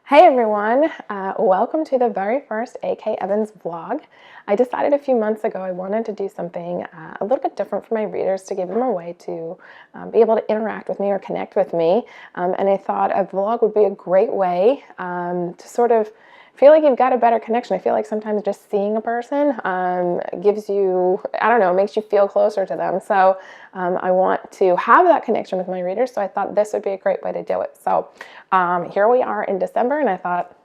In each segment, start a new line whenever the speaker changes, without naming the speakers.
Hey everyone, welcome to the very first AK Evans vlog. I decided a few months ago I wanted to do something a little bit different for my readers to give them a way to be able to interact with me or connect with me. And I thought a vlog would be a great way to sort of feel like you've got a better connection. I feel like sometimes just seeing a person gives you, I don't know, makes you feel closer to them. So I want to have that connection with my readers. So I thought this would be a great way to do it. So here we are in December, and I thought,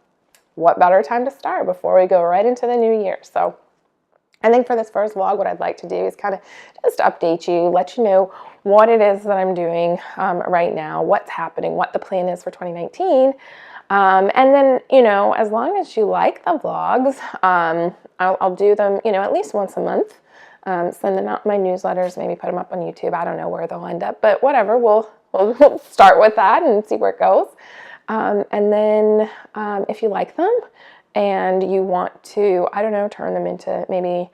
what better time to start before we go right into the new year? So I think for this first vlog, what I'd like to do is kind of just update you, let you know what it is that I'm doing right now, what's happening, what the plan is for 2019. And then, as long as you like the vlogs, I'll do them, at least once a month. Send them out in my newsletters, maybe put them up on YouTube. I don't know where they'll end up, but whatever. We'll start with that and see where it goes. And then if you like them and you want to, I don't know, turn them into maybe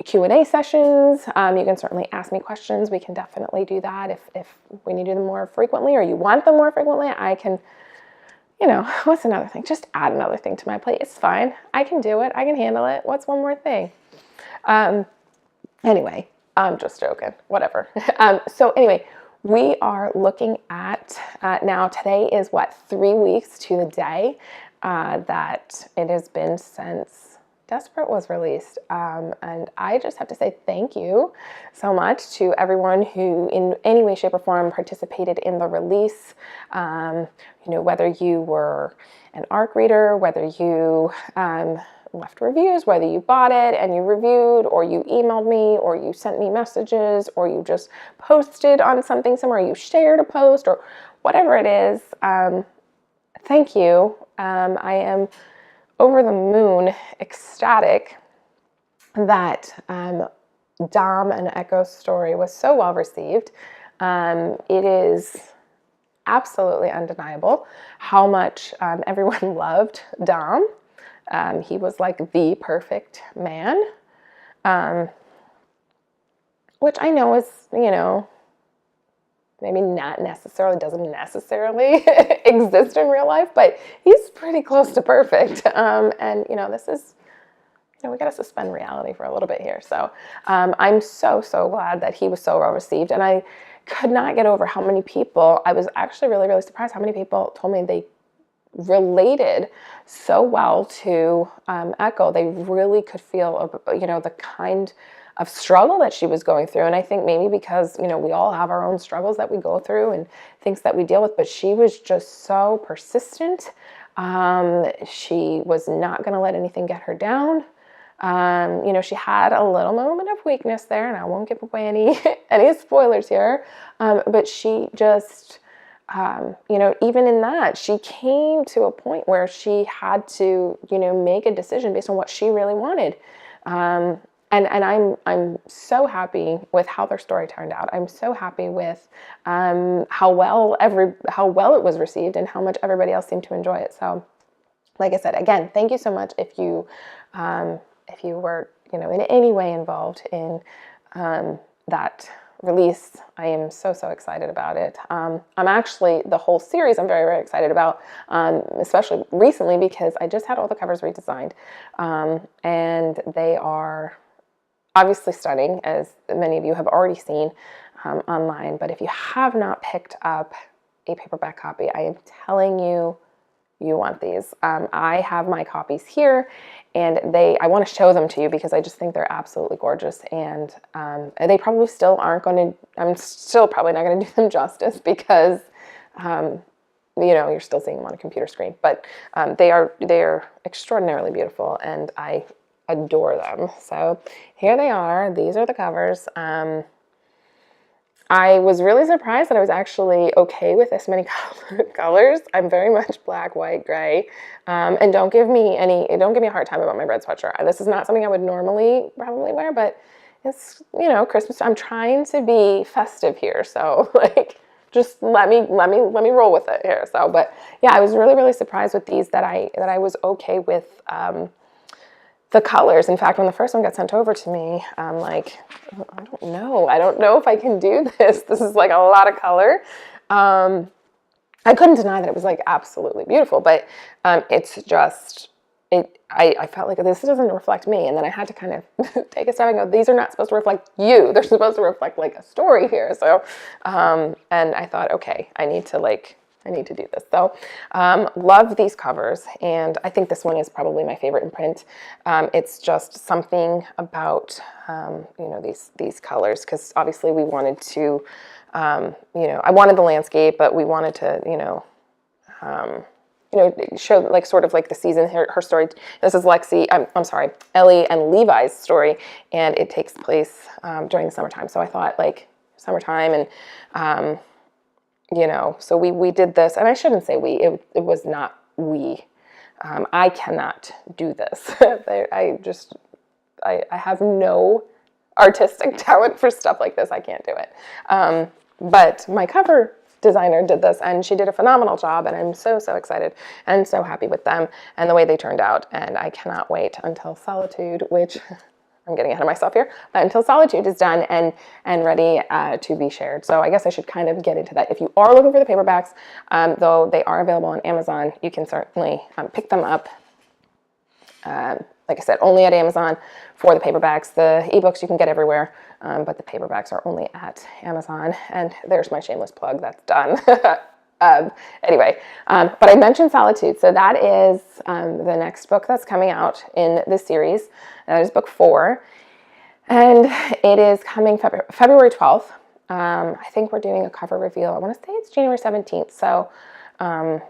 Q&A sessions, you can certainly ask me questions. We can definitely do that if we need to do them more frequently or you want them more frequently. I can, what's another thing? Just add another thing to my plate. It's fine. I can do it. I can handle it. What's one more thing? Anyway, I'm just joking. Whatever. So anyway, we are looking at, now today is what, 3 weeks to the day that it has been since Desperate was released. And I just have to say thank you so much to everyone who in any way, shape, or form participated in the release. Whether you were an ARC reader, whether you left reviews, whether you bought it and you reviewed, or you emailed me, or you sent me messages, or you just posted on something somewhere, you shared a post, or whatever it is. Thank you. I am over the moon ecstatic that Dom and Echo's story was so well received. It is absolutely undeniable how much everyone loved Dom. He was like the perfect man, which I know is, maybe doesn't necessarily exist in real life, but he's pretty close to perfect. And, this is, we got to suspend reality for a little bit here. So I'm so glad that he was so well received. And I could not get over how many people, I was actually really, really surprised how many people told me they related so well to Echo. They really could feel, the kind of struggle that she was going through. And I think maybe because, we all have our own struggles that we go through and things that we deal with, but she was just so persistent. She was not going to let anything get her down. She had a little moment of weakness there, and I won't give away any spoilers here. But she just, even in that, she came to a point where she had to, make a decision based on what she really wanted. And I'm so happy with how their story turned out. I'm so happy with how well it was received and how much everybody else seemed to enjoy it. So, like I said, again, thank you so much if you were in any way involved in that release. I am so excited about it. I'm actually, the whole series I'm very excited about, especially recently because I just had all the covers redesigned, and they are obviously stunning, as many of you have already seen online. But if you have not picked up a paperback copy, I am telling you, you want these. I have my copies here, and I want to show them to you because I just think they're absolutely gorgeous. And they probably still aren't going to, I'm still probably not going to do them justice because, you're still seeing them on a computer screen. But they are extraordinarily beautiful, and I adore them. So here they are. These are the covers. I was really surprised that I was actually okay with this many colors. I'm very much black, white, gray. And don't give me a hard time about my red sweatshirt. This is not something I would normally probably wear, but it's, Christmas. I'm trying to be festive here. So just let me roll with it here. So, but yeah, I was really, really surprised with these that I was okay with, the colors. In fact, when the first one got sent over to me, I'm like, I don't know if I can do this. This is like a lot of color. I couldn't deny that it was like absolutely beautiful, but it's just I felt like this doesn't reflect me, and then I had to kind of take a step and go, these are not supposed to reflect you. They're supposed to reflect like a story here. So, and I thought, okay, I need to do this. So, love these covers, and I think this one is probably my favorite in print. It's just something about these colors, because obviously we wanted to. I wanted the landscape, but we wanted to, show like sort of like the season, her story. This is I'm sorry, Ellie and Levi's story, and it takes place during the summertime. So I thought like summertime, and so we did this, and I shouldn't say we. It was not we. I cannot do this. I have no artistic talent for stuff like this. I can't do it. But my cover designer did this, and she did a phenomenal job, and I'm so excited and so happy with them and the way they turned out. And I cannot wait until Solitude, which I'm getting ahead of myself here, until Solitude is done and ready to be shared. So I guess I should kind of get into that. If you are looking for the paperbacks, though they are available on Amazon, you can certainly pick them up. Like I said, only at Amazon for the paperbacks. The ebooks you can get everywhere, but the paperbacks are only at Amazon. And there's my shameless plug. That's done. Anyway, but I mentioned Solitude. So that is the next book that's coming out in this series. That is book 4. And it is coming February 12th. I think we're doing a cover reveal. I want to say it's January 17th. So I'm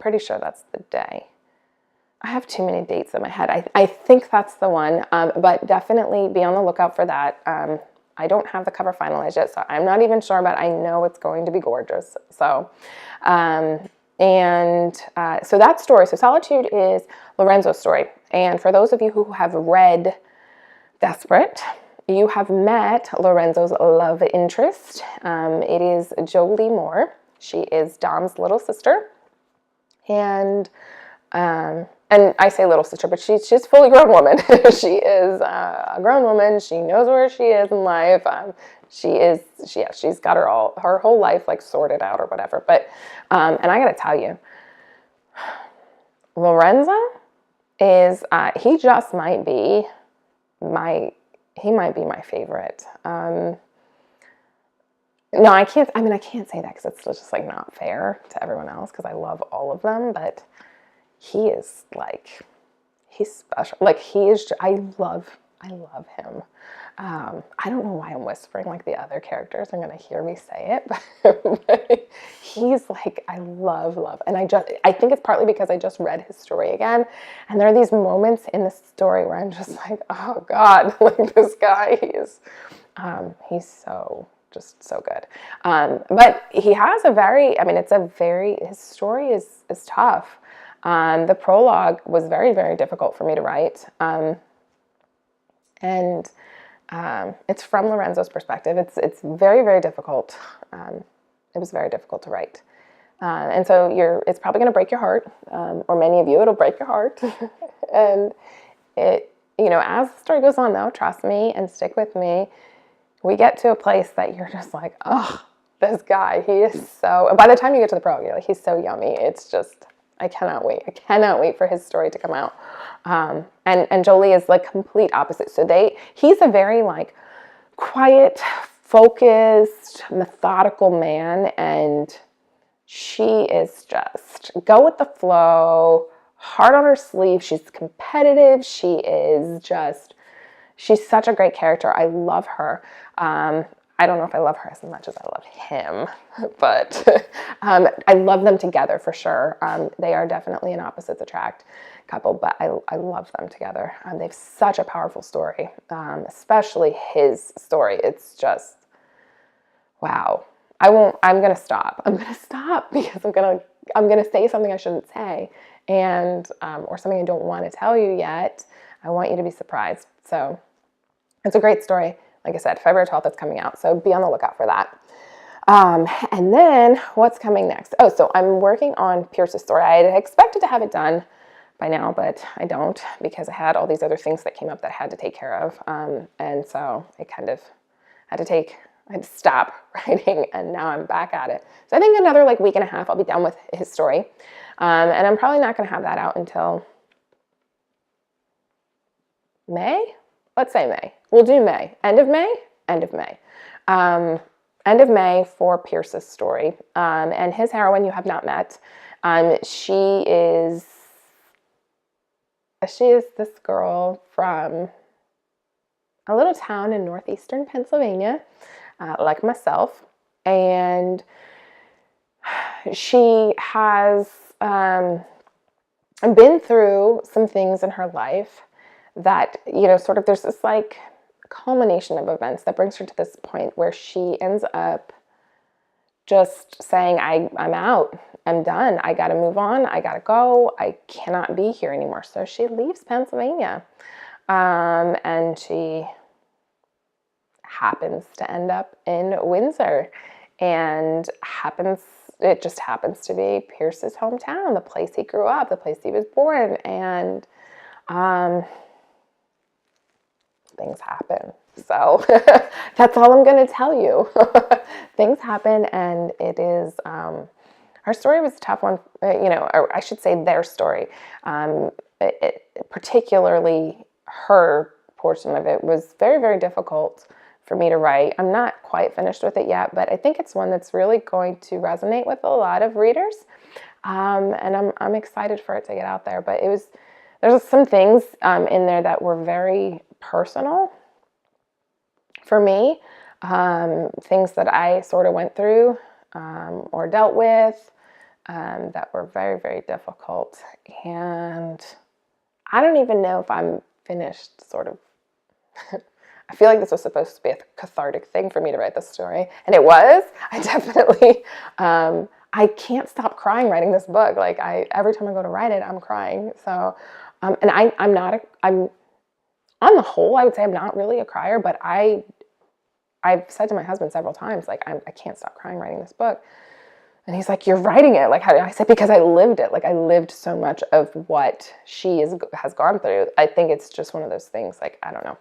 pretty sure that's the day. I have too many dates in my head. I think that's the one, but definitely be on the lookout for that. I don't have the cover finalized yet, so I'm not even sure, but I know it's going to be gorgeous. So, so that story, so Solitude is Lorenzo's story. And for those of you who have read Desperate, you have met Lorenzo's love interest. It is Jolie Moore. She is Dom's little sister. And I say little sister, but she's a fully grown woman. She is a grown woman. She knows where she is in life. She's got her whole life like sorted out or whatever. But and I gotta tell you, Lorenzo is he just might be my favorite. No, I can't. I mean, I can't say that because it's just like not fair to everyone else because I love all of them, but. He is like, he's special. Like he is, I love him. I don't know why I'm whispering like the other characters are going to hear me say it, but he's like, I love. And I think it's partly because I just read his story again. And there are these moments in the story where I'm just like, oh God, like this guy, he's so good. But he has his story is tough. The prologue was very, very difficult for me to write. And it's from Lorenzo's perspective. It's very, very difficult. It was very difficult to write. And so it's probably going to break your heart, or many of you, it'll break your heart. And as the story goes on though, trust me and stick with me, we get to a place that you're just like, oh, this guy, he is so, by the time you get to the prologue, you're like, he's so yummy. It's just, I cannot wait. I cannot wait for his story to come out. And Jolie is like complete opposite. So he's a very like quiet, focused, methodical man. And she is just go with the flow, heart on her sleeve. She's competitive. She's such a great character. I love her. I don't know if I love her as much as I love him, but I love them together for sure. They are definitely an opposites attract couple, but I love them together. They have such a powerful story, especially his story. It's just, wow. I'm going to stop. I'm going to stop because I'm going to say something I shouldn't say and, or something I don't want to tell you yet. I want you to be surprised. So it's a great story. Like I said, February 12th, it's coming out. So be on the lookout for that. And then what's coming next? Oh, so I'm working on Pierce's story. I had expected to have it done by now, but I don't because I had all these other things that came up that I had to take care of. And so it kind of had to take I had to stop writing, and now I'm back at it. So I think another like week and a half, I'll be done with his story. And I'm probably not going to have that out until May. Let's say May. We'll do May. End of May? End of May. End of May for Pierce's story. And his heroine you have not met. She is this girl from a little town in northeastern Pennsylvania, like myself. And she has been through some things in her life that, sort of there's this like culmination of events that brings her to this point where she ends up just saying, I'm out. I'm done. I got to move on. I got to go. I cannot be here anymore. So she leaves Pennsylvania. And she happens to end up in Windsor. And it just happens to be Pierce's hometown, the place he grew up, the place he was born. And things happen. So that's all I'm going to tell you. Things happen, and it is, our story was a tough one, or I should say their story. Particularly her portion of it was very, very difficult for me to write. I'm not quite finished with it yet, but I think it's one that's really going to resonate with a lot of readers. And I'm excited for it to get out there. But there's some things in there that were very personal for me, things that I sort of went through or dealt with that were very, very difficult. And I don't even know if I'm finished, sort of. I feel like this was supposed to be a cathartic thing for me to write this story, and it was. I definitely, I can't stop crying writing this book. Like every time I go to write it, I'm crying. So, and I'm on the whole, I would say I'm not really a crier, but I've said to my husband several times, like, I can't stop crying writing this book. And he's like, you're writing it. Like, how did I said, because I lived it. Like, I lived so much of what she has gone through. I think it's just one of those things, like, I don't know.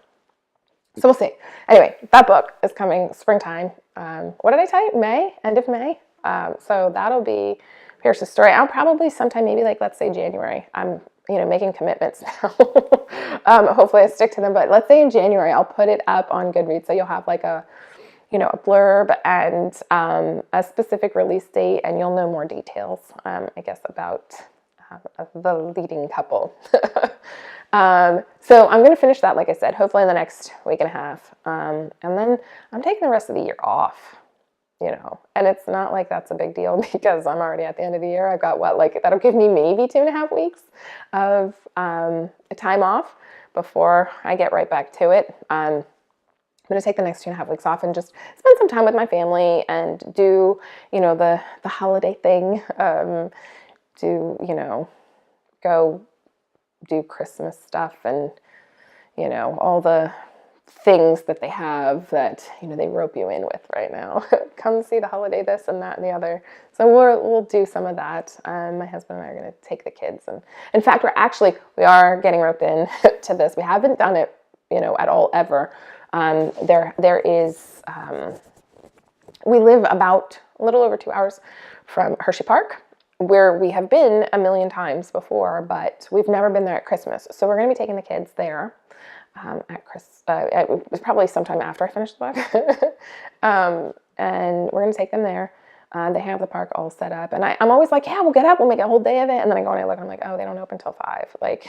So we'll see. Anyway, that book is coming springtime. What did I tell you? May, end of May. So that'll be Pierce's story. I'll probably sometime, maybe like, let's say January. I'm, making commitments now. Hopefully I stick to them, but let's say in January, I'll put it up on Goodreads. So you'll have like a blurb and a specific release date, and you'll know more details, I guess, about the leading couple. So I'm going to finish that, like I said, hopefully in the next week and a half. And then I'm taking the rest of the year off, and it's not like that's a big deal because I'm already at the end of the year. I've got that'll give me maybe 2.5 weeks of time off before I get right back to it. I'm going to take the next 2.5 weeks off and just spend some time with my family and do, the holiday thing, go do Christmas stuff and, all the things that they have that, they rope you in with right now. Come see the holiday, this and that and the other. So we'll do some of that. My husband and I are going to take the kids. And in fact, we are getting roped in to this. We haven't done it, at all ever. There is, we live about a little over 2 hours from Hershey Park, where we have been a million times before, but we've never been there at Christmas. So we're going to be taking the kids there it was probably sometime after I finished the book. And we're going to take them there. They have the park all set up. And I'm always like, yeah, we'll get up, we'll make a whole day of it. And then I go and I look and I'm like, oh, they don't open until 5. Like,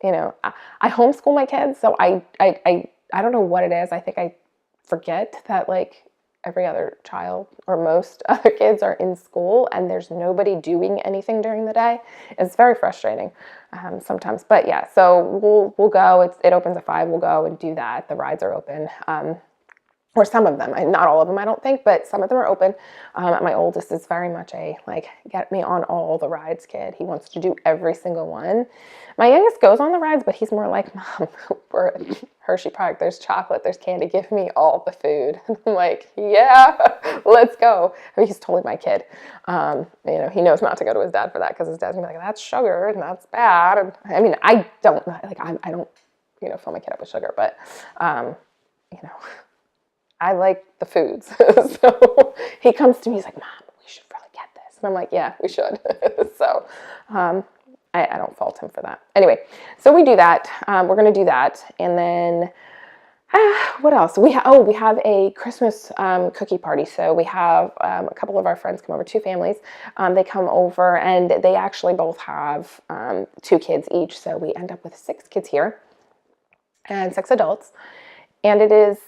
I homeschool my kids. So I don't know what it is. I think I forget that like every other child or most other kids are in school and there's nobody doing anything during the day. It's very frustrating sometimes. But yeah, so we'll go. It opens at 5. We'll go and do that. The rides are open. Or some of them, not all of them, I don't think, but some of them are open. My oldest is very much a, like, get me on all the rides kid. He wants to do every single one. My youngest goes on the rides, but he's more like, Mom, we're at Hershey Park. There's chocolate, there's candy. Give me all the food. And I'm like, yeah, let's go. I mean, he's totally my kid. He knows not to go to his dad for that because his dad's going to be like, that's sugar and that's bad. And I mean, I don't, fill my kid up with sugar, but, I like the foods. So he comes to me, he's like, Mom, we should really get this. And I'm like, yeah, we should. So I don't fault him for that. Anyway, so we do that. We're going to do that. And then what else? We have a Christmas cookie party. So we have a couple of our friends come over, two families. They come over and they actually both have 2 kids each. So we end up with 6 kids here and 6 adults. And it is,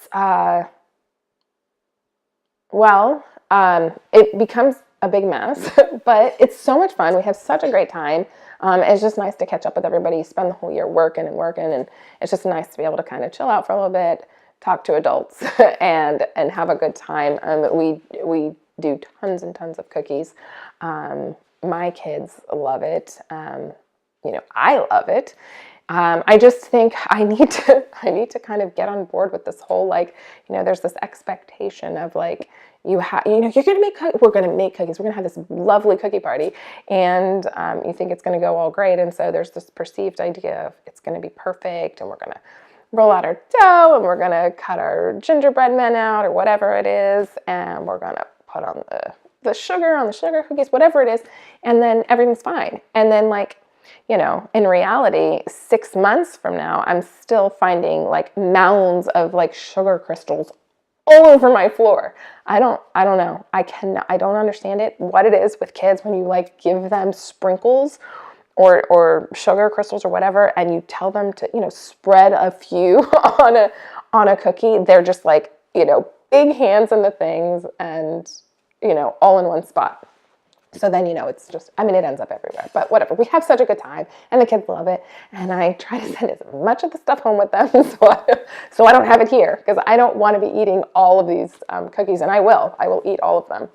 it becomes a big mess, but it's so much fun. We have such a great time. It's just nice to catch up with everybody. You spend the whole year working, and it's just nice to be able to kind of chill out for a little bit, talk to adults, and have a good time. We do tons and tons of cookies. My kids love it. I love it. I just think I need to kind of get on board with this whole, there's this expectation of you're going to make we're going to make cookies. We're going to have this lovely cookie party, and you think it's going to go all great. And so there's this perceived idea of it's going to be perfect, and we're going to roll out our dough, and we're going to cut our gingerbread men out or whatever it is, and we're going to put on the sugar on the sugar cookies, whatever it is, and then everything's fine. And then in reality, 6 months from now, I'm still finding mounds of sugar crystals all over my floor. I don't know. I don't understand it. What it is with kids when you give them sprinkles or sugar crystals or whatever, and you tell them to, spread a few on a cookie, they're just big hands in the things and, all in one spot. So then, it's just, it ends up everywhere, but whatever. We have such a good time and the kids love it. And I try to send as much of the stuff home with them so I don't have it here, because I don't want to be eating all of these cookies, and I will eat all of them.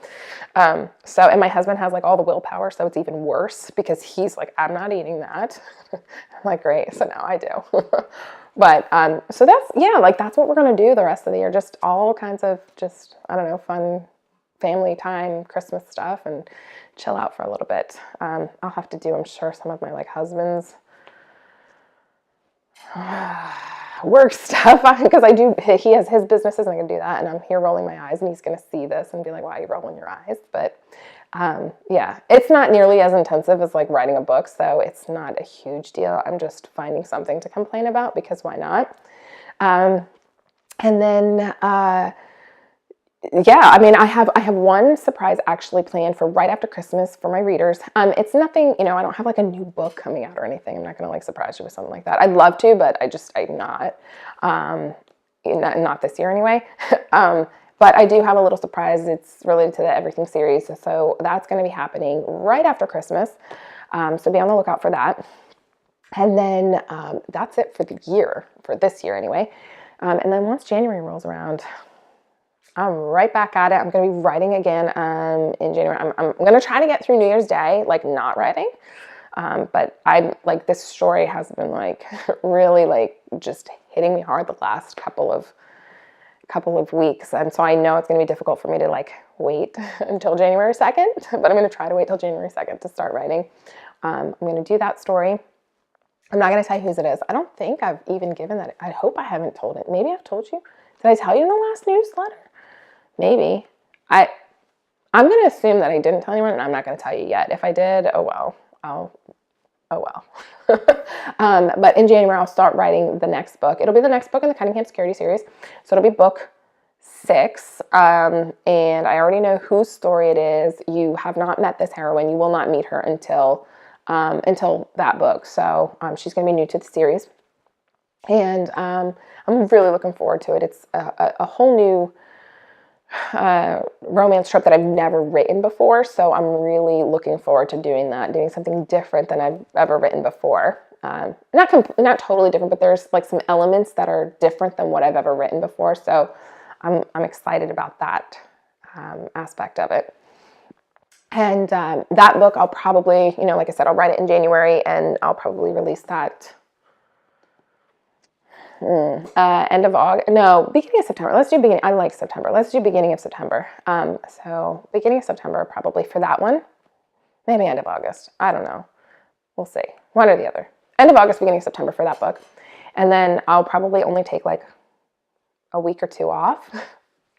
And my husband has all the willpower, so it's even worse because he's like, I'm not eating that. I'm like, great. So now I do. But, so that's what we're going to do the rest of the year. Just all kinds of fun family time, Christmas stuff, and chill out for a little bit. I'll have to do, I'm sure, some of my husband's work stuff, because he has his businesses and I can do that, and I'm here rolling my eyes and he's going to see this and be like, why are you rolling your eyes? But it's not nearly as intensive as writing a book, so it's not a huge deal. I'm just finding something to complain about, because why not? And then I have one surprise actually planned for right after Christmas for my readers. It's nothing, I don't have a new book coming out or anything. I'm not going to surprise you with something like that. I'd love to, but I'm not. Not this year anyway. But I do have a little surprise. It's related to the Everything series. So that's going to be happening right after Christmas. So be on the lookout for that. And then that's it for the year, for this year anyway. And then once January rolls around, I'm right back at it. I'm going to be writing again in January. I'm going to try to get through New Year's Day, not writing. But I'm this story has been really just hitting me hard the last couple of weeks. And so I know it's going to be difficult for me to wait until January 2nd, but I'm going to try to wait till January 2nd to start writing. I'm going to do that story. I'm not going to tell you whose it is. I don't think I've even given that. I hope I haven't told it. Maybe I've told you. Did I tell you in the last newsletter? Maybe. I'm going to assume that I didn't tell anyone, and I'm not going to tell you yet. If I did, oh well. But in January, I'll start writing the next book. It'll be the next book in the Cunningham Security series. So it'll be book 6. And I already know whose story it is. You have not met this heroine. You will not meet her until that book. So she's going to be new to the series. And I'm really looking forward to it. It's a whole new romance trope that I've never written before, so I'm really looking forward to doing that, doing something different than I've ever written before. Not totally different, but there's some elements that are different than what I've ever written before, so I'm excited about that aspect of it. And that book, I'll probably, like I said, I'll write it in January, and I'll probably release that end of August. No, beginning of September. Let's do beginning. I like September. Let's do beginning of September. So beginning of September probably for that one. Maybe end of August. I don't know. We'll see. One or the other. End of August, beginning of September for that book. And then I'll probably only take a week or 2 off.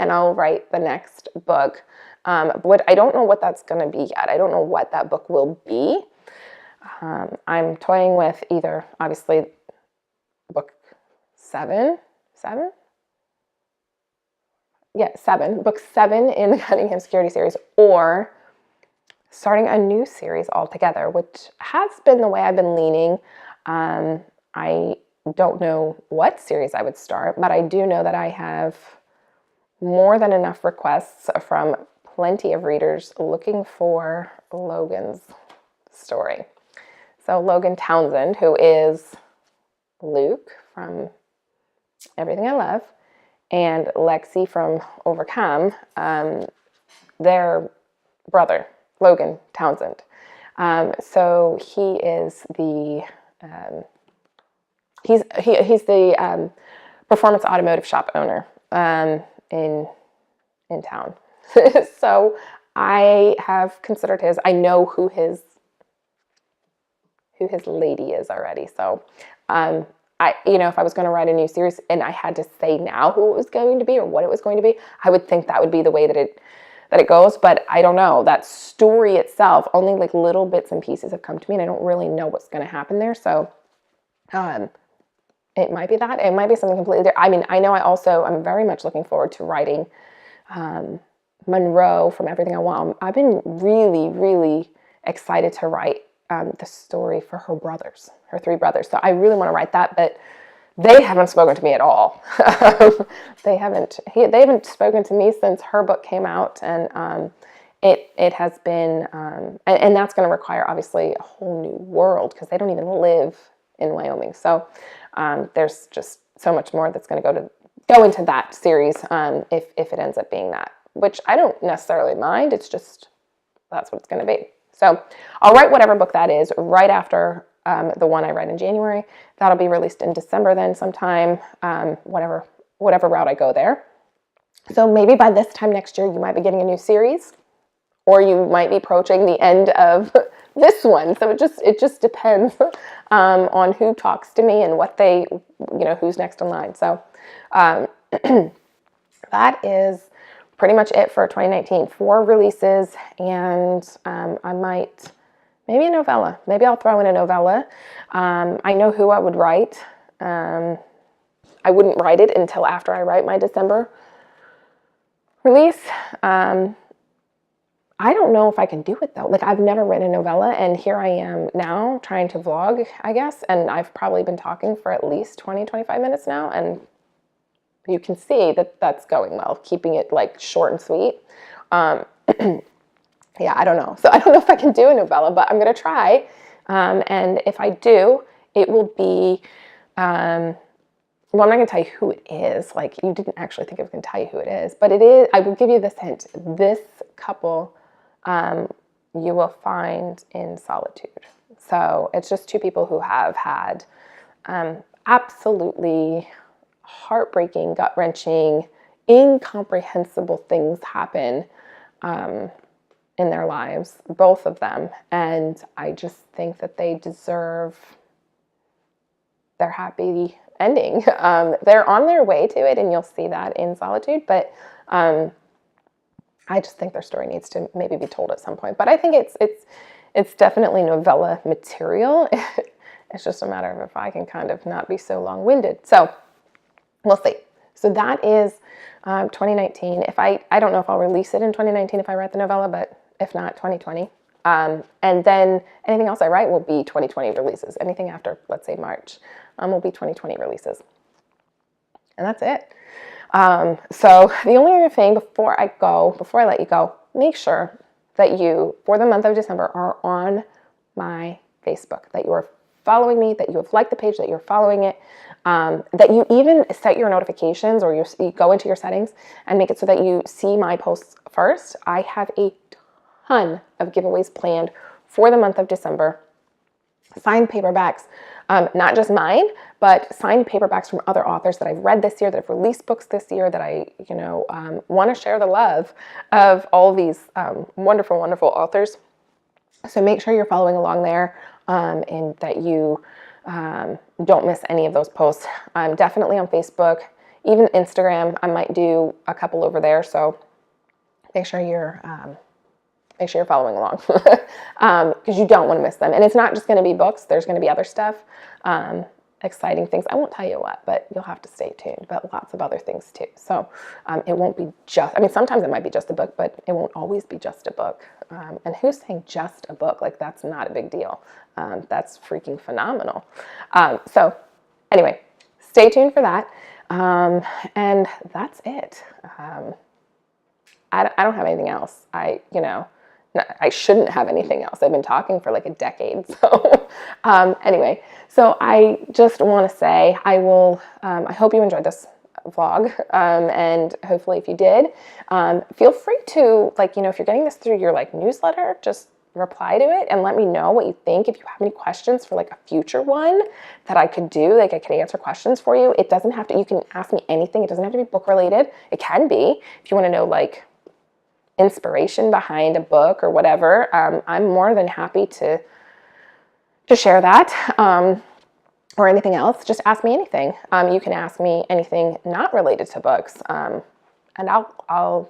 and I'll write the next book. But I don't know what that's going to be yet. I don't know what that book will be. I'm toying with either, obviously, book seven, book 7 in the Cunningham Security series, or starting a new series altogether, which has been the way I've been leaning. I don't know what series I would start, but I do know that I have more than enough requests from plenty of readers looking for Logan's story. So Logan Townsend, who is Luke from Everything I Love, and Lexi from Overcome, their brother, Logan Townsend. So he is the he's the performance automotive shop owner in town. So I have considered his. I know who his lady is already. So if I was going to write a new series and I had to say now who it was going to be or what it was going to be, I would think that would be the way that it goes. But I don't know. That story itself, only like little bits and pieces have come to me, and I don't really know what's going to happen there. So it might be that. It might be something completely different. I mean, I know I'm very much looking forward to writing Monroe from Everything I Want. I've been really, really excited to write the story for her 3 brothers. So I really want to write that, but they haven't spoken to me at all. They haven't spoken to me since her book came out, and it has been, and that's going to require obviously a whole new world because they don't even live in Wyoming. So there's just so much more that's going to go into that series if it ends up being that, which I don't necessarily mind. It's just that's what it's going to be. So I'll write whatever book that is right after the one I read in January. That'll be released in December then sometime, whatever route I go there. So maybe by this time next year, you might be getting a new series, or you might be approaching the end of this one. So it just depends on who talks to me and what they, who's next in line. So that is pretty much it for 2019. 4 releases, and I might, maybe a novella. Maybe I'll throw in a novella. I know who I would write. I wouldn't write it until after I write my December release. I don't know if I can do it though. Like, I've never written a novella, and here I am now trying to vlog, I guess, and I've probably been talking for at least 20, 25 minutes now, and you can see that that's going well, keeping it like short and sweet. Yeah, I don't know. So I don't know if I can do a novella, but I'm going to try. And if I do, it will be, well, I'm not going to tell you who it is. Like, you didn't actually think I was going to tell you who it is, but it is, I will give you this hint. This couple, you will find in Solitude. So it's just 2 people who have had absolutely heartbreaking, gut-wrenching, incomprehensible things happen in their lives, both of them. And I just think that they deserve their happy ending. They're on their way to it, and you'll see that in Solitude, but I just think their story needs to maybe be told at some point. But I think it's definitely novella material. It's just a matter of if I can kind of not be so long-winded. So we'll see. So that is 2019. If I don't know if I'll release it in 2019 if I write the novella, but if not, 2020. And then anything else I write will be 2020 releases. Anything after, let's say, March will be 2020 releases. And that's it. So the only other thing before I let you go, make sure that you, for the month of December, are on my Facebook, that you are following me, that you have liked the page, that you're following it, that you even set your notifications, or you go into your settings and make it so that you see my posts first. I have a ton of giveaways planned for the month of December. Signed paperbacks, not just mine, but signed paperbacks from other authors that I've read this year, that have released books this year, that I, want to share the love of all these wonderful, wonderful authors. So make sure you're following along there, and that you don't miss any of those posts. I'm definitely on Facebook, even Instagram, I might do a couple over there. So make sure you're following along because you don't want to miss them. And it's not just going to be books. There's going to be other stuff, exciting things. I won't tell you what, but you'll have to stay tuned. But lots of other things too. So it won't be just, I mean, sometimes it might be just a book, but it won't always be just a book. And who's saying just a book? Like, that's not a big deal. That's freaking phenomenal. So anyway, stay tuned for that. And that's it. I don't have anything else. I shouldn't have anything else. I've been talking for like a decade. So anyway, so I just want to say I hope you enjoyed this vlog. And hopefully if you did, feel free to, like, if you're getting this through your like newsletter, just reply to it and let me know what you think. If you have any questions for like a future one that I could do, like I could answer questions for you. It doesn't have to, you can ask me anything. It doesn't have to be book related. It can be, if you want to know like inspiration behind a book or whatever. I'm more than happy to share that, or anything else. Just ask me anything. You can ask me anything not related to books, and I'll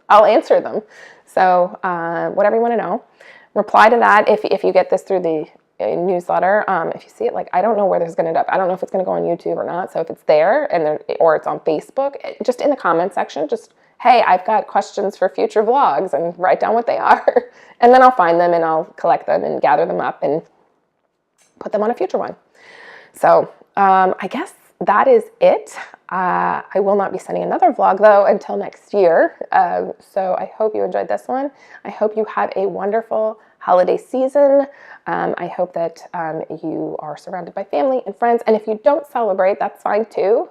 answer them. So whatever you want to know, reply to that. If you get this through the newsletter, if you see it, like, I don't know where this is going to end up. I don't know if it's going to go on YouTube or not. So if it's there or it's on Facebook, just in the comment section, just, hey, I've got questions for future vlogs, and write down what they are. And then I'll find them and I'll collect them and gather them up and put them on a future one. So I guess that is it. I will not be sending another vlog though until next year. So I hope you enjoyed this one. I hope you have a wonderful holiday season. I hope that you are surrounded by family and friends. And if you don't celebrate, that's fine too.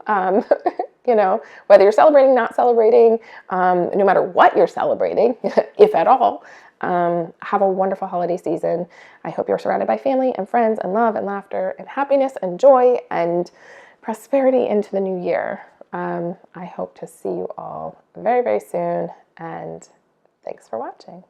Whether you're celebrating, not celebrating, no matter what you're celebrating, if at all, have a wonderful holiday season. I hope you're surrounded by family and friends and love and laughter and happiness and joy and prosperity into the new year. I hope to see you all very, very soon, and thanks for watching.